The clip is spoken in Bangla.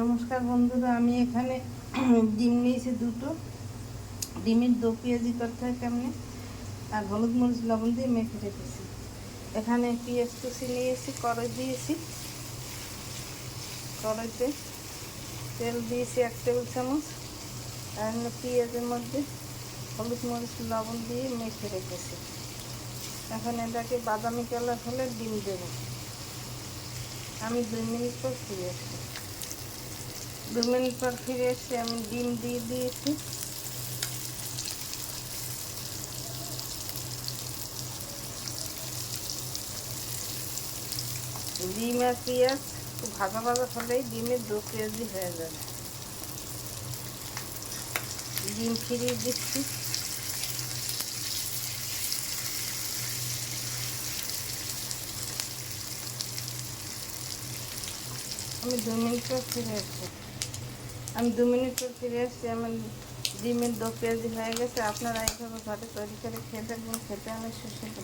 নমস্কার বন্ধুরা, আমি এখানে ডিম নিয়েছি দুটো। ডিমের দো পেঁয়াজি করতে হয় কেমনে, আর হলুদ মরিচ লবণ দিয়ে মেখে রেখেছি। এখানে পেঁয়াজ কুচি নিয়েছি, কড়াই দিয়েছি। কড়াইতে তেল দিয়েছি 1 টেবিল চামচ। আর পেঁয়াজের মধ্যে হলুদ মরিচ লবণ দিয়ে মেখে রেখেছি। এখন এটাকে বাদামি কালার হলে ডিম দেবো। আমি 2 মিনিট পর ফিরে আসছি। 2 মিনিট পর ফিরে এসে আমি ডিম দিয়ে দিয়েছি। ডিম আর পেঁয়াজ খুব ভাজা ভাজা হলেই ডিমের দো পেঁয়াজি হয়ে যাবে। ডিম ফিরিয়ে দিচ্ছি। আমি 2 মিনিট পর ফিরে আসছি। আমার ডিমের দো পেঁয়াজি হয়ে গেছে। আপনারা এইভাবে ঘরে তৈরি করে খেয়ে দেখবেন, খেতে অনেক সুস্বাদু।